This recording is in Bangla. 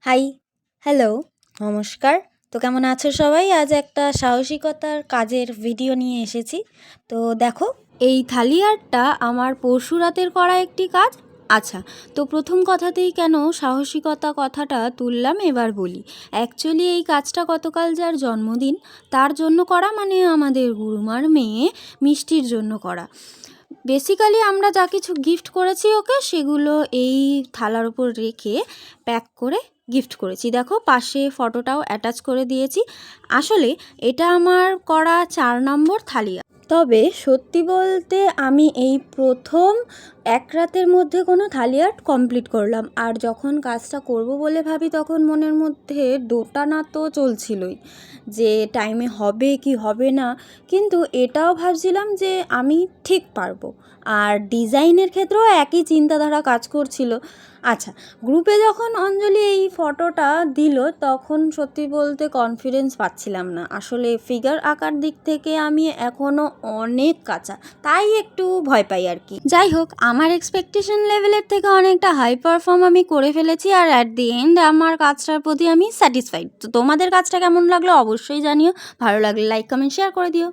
হাই, হ্যালো, নমস্কার। তো কেমন আছো সবাই? আজ একটা সাহসিকতার কাজের ভিডিও নিয়ে এসেছি। তো দেখো, এই থালি আর্টটা আমার পরশু রাতের করা একটি কাজ। আচ্ছা, তো প্রথম কথাতেই কেন সাহসিকতা কথাটা তুললাম এবার বলি। অ্যাকচুয়ালি এই কাজটা গতকাল যার জন্মদিন তার জন্য করা, মানে আমাদের গুরুমার মেয়ে মিষ্টির জন্য করা। বেসিক্যালি আমরা যা কিছু গিফট করেছি ওকে, সেগুলো এই থালার উপর রেখে প্যাক করে গিফট করেছি। দেখো, পাশে ফটোটাও অ্যাটাচ করে দিয়েছি। আসলে এটা আমার করা 4 নম্বর থালি। তবে সত্যি বলতে আমি এই প্রথম এক রাতের মধ্যে কোনো থালি আর্ট কমপ্লিট করলাম। আর যখন কাজটা করব বলে ভাবি তখন মনের মধ্যে দোটানা তো চলছিলই, যে টাইমে হবে কি হবে না, কিন্তু এটাও ভাবছিলাম যে আমি ঠিক পারবো। আর ডিজাইনের ক্ষেত্রেও একই চিন্তাধারা কাজ করছিল। আচ্ছা, গ্রুপে যখন অঞ্জলি এই ফটোটা দিল তখন সত্যি বলতে কনফিডেন্স পাচ্ছিলাম না। আসলে ফিগার আঁকার দিক থেকে আমি এখনও অনেক কাঁচা, তাই একটু ভয় পাই আর কি। যাই হোক, আমার এক্সপেকটেশন লেভেলের থেকে অনেকটা হাই পারফর্ম আমি করে ফেলেছি, আর অ্যাট দি এন্ড আমার কাজটার প্রতি আমি স্যাটিসফাইড। তো তোমাদের কাজটা কেমন লাগলো অবশ্যই জানিও। ভালো লাগলে লাইক কমেন্ট শেয়ার করে দিও।